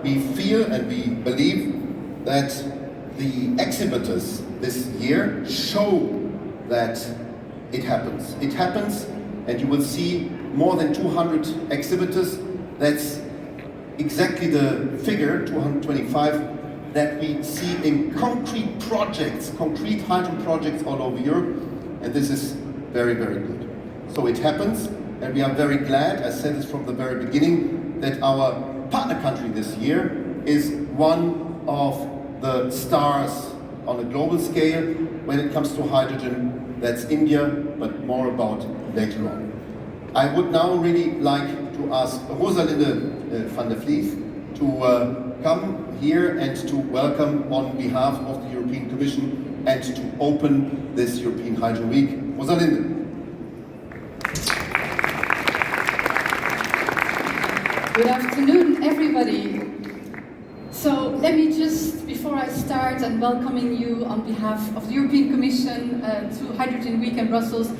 we feel and we believe that the exhibitors this year show that it happens. It happens, and you will see more than 200 exhibitors. That's exactly the figure, 225, that we see in concrete projects, concrete hydrogen projects all over Europe, and this is very, very good. So it happens, and we are very glad, I said this from the very beginning, that our partner country this year is one of the stars on a global scale when it comes to hydrogen. That's India, but more about later on. I would now really like to ask Rosalinde van der Vlies to come here and to welcome on behalf of the European Commission and to open this European Hydrogen Week. Rosalinde. Good afternoon, everybody. So let me just, before I start and welcoming you on behalf of the European Commission to Hydrogen Week in Brussels,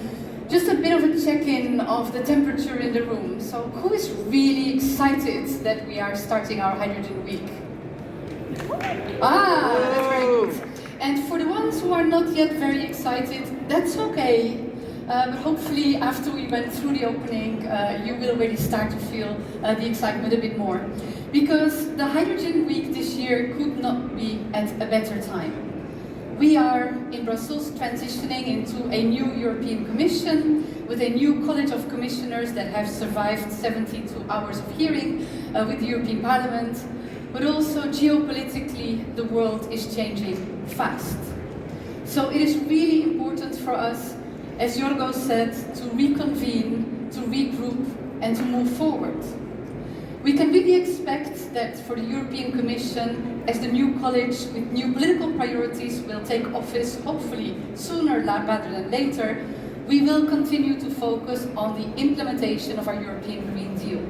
just a bit of a check-in of the temperature in the room. So who is really excited that we are starting our Hydrogen Week? That's very good. And for the ones who are not yet very excited, that's okay. But hopefully after we went through the opening, you will already start to feel the excitement a bit more. Because the Hydrogen Week this year could not be at a better time. We are in Brussels transitioning into a new European Commission with a new College of Commissioners that have survived 72 hours of hearing with the European Parliament. But also geopolitically, the world is changing fast. So it is really important for us, as Jorgo said, to reconvene, to regroup, and to move forward. We can really expect that for the European Commission, as the new college with new political priorities will take office, hopefully sooner rather than later, we will continue to focus on the implementation of our European Green Deal.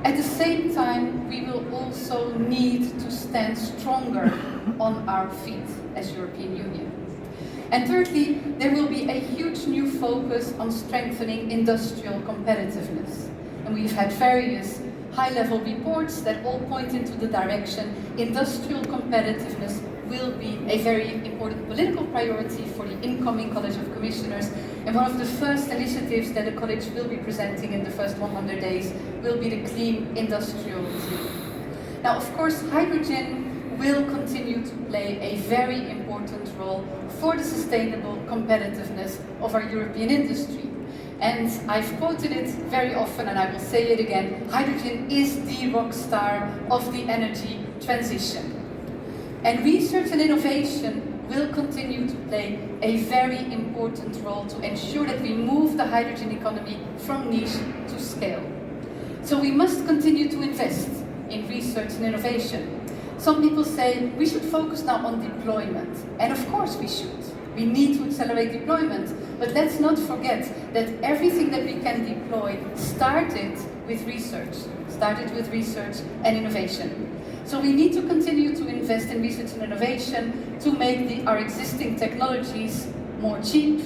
At the same time, we will also need to stand stronger on our feet as European Union. And thirdly, there will be a huge new focus on strengthening industrial competitiveness. And we've had various high-level reports that all point into the direction industrial competitiveness will be a very important political priority for the incoming College of Commissioners. And one of the first initiatives that the College will be presenting in the first 100 days will be the Clean Industrial Deal. Now, of course, hydrogen will continue to play a very important role for the sustainable competitiveness of our European industry. And I've quoted it very often, and I will say it again, hydrogen is the rock star of the energy transition. And research and innovation will continue to play a very important role to ensure that we move the hydrogen economy from niche to scale. So we must continue to invest in research and innovation. Some people say we should focus now on deployment, and of course we should. We need to accelerate deployment, but let's not forget that everything that we can deploy started with research and innovation. So we need to continue to invest in research and innovation to make our existing technologies more cheap,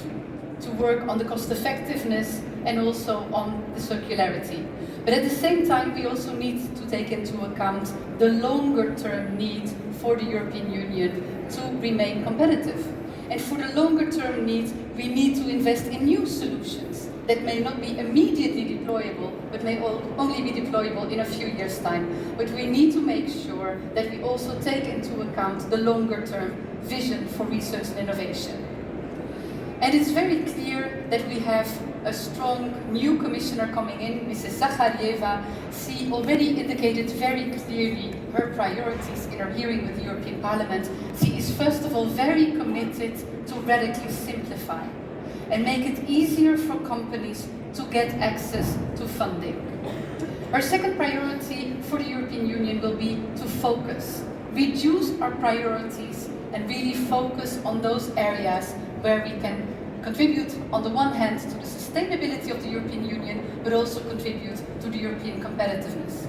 to work on the cost effectiveness and also on the circularity. But at the same time, we also need to take into account the longer term need for the European Union to remain competitive. And for the longer term need, we need to invest in new solutions that may not be immediately deployable, but may only be deployable in a few years' time. But we need to make sure that we also take into account the longer term vision for research and innovation. And it's very clear that we have a strong new commissioner coming in, Mrs. Zagharieva. She already indicated very clearly her priorities in her hearing with the European Parliament. She is first of all very committed to radically simplify and make it easier for companies to get access to funding. Our second priority for the European Union will be to focus, reduce our priorities and really focus on those areas where we can contribute on the one hand to the sustainability of the European Union, but also contribute to the European competitiveness.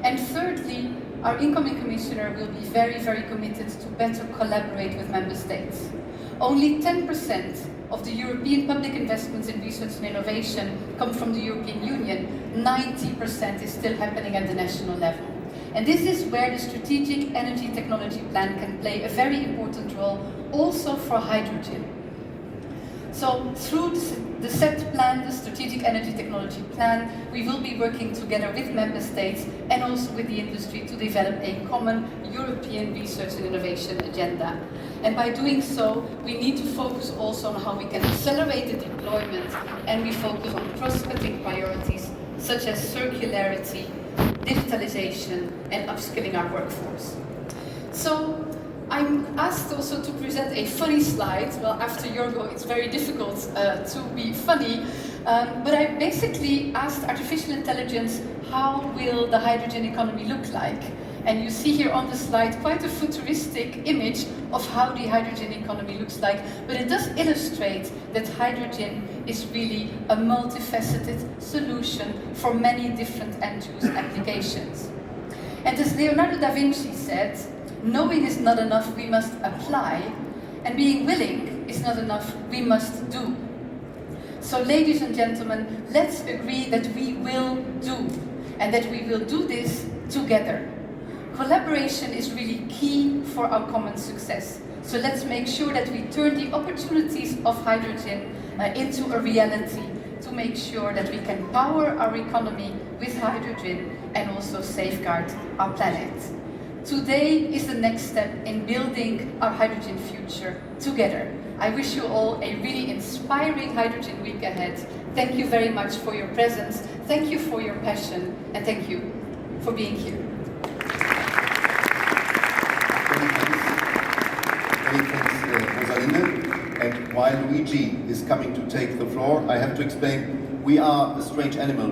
And thirdly, our incoming commissioner will be very, very committed to better collaborate with member states. Only 10% of the European public investments in research and innovation come from the European Union. 90% is still happening at the national level. And this is where the Strategic Energy Technology Plan can play a very important role, also for hydrogen. So through the SET plan, the Strategic Energy Technology Plan, we will be working together with member states and also with the industry to develop a common European research and innovation agenda. And by doing so, we need to focus also on how we can accelerate the deployment, and we focus on cross-cutting priorities such as circularity, digitalization, and upskilling our workforce. So I'm asked also to present a funny slide. Well, after Jorgo, it's very difficult to be funny, but I basically asked artificial intelligence, how will the hydrogen economy look like? And you see here on the slide quite a futuristic image of how the hydrogen economy looks like, but it does illustrate that hydrogen is really a multifaceted solution for many different end-use applications. And as Leonardo da Vinci said, knowing is not enough, we must apply, and being willing is not enough, we must do. So ladies and gentlemen, let's agree that we will do, and that we will do this together. Collaboration is really key for our common success. So let's make sure that we turn the opportunities of hydrogen into a reality, to make sure that we can power our economy with hydrogen and also safeguard our planet. Today is the next step in building our hydrogen future together. I wish you all a really inspiring hydrogen week ahead. Thank you very much for your presence, thank you for your passion, and thank you for being here. Many thanks, Rosalinde. And while Luigi is coming to take the floor, I have to explain, we are a strange animal.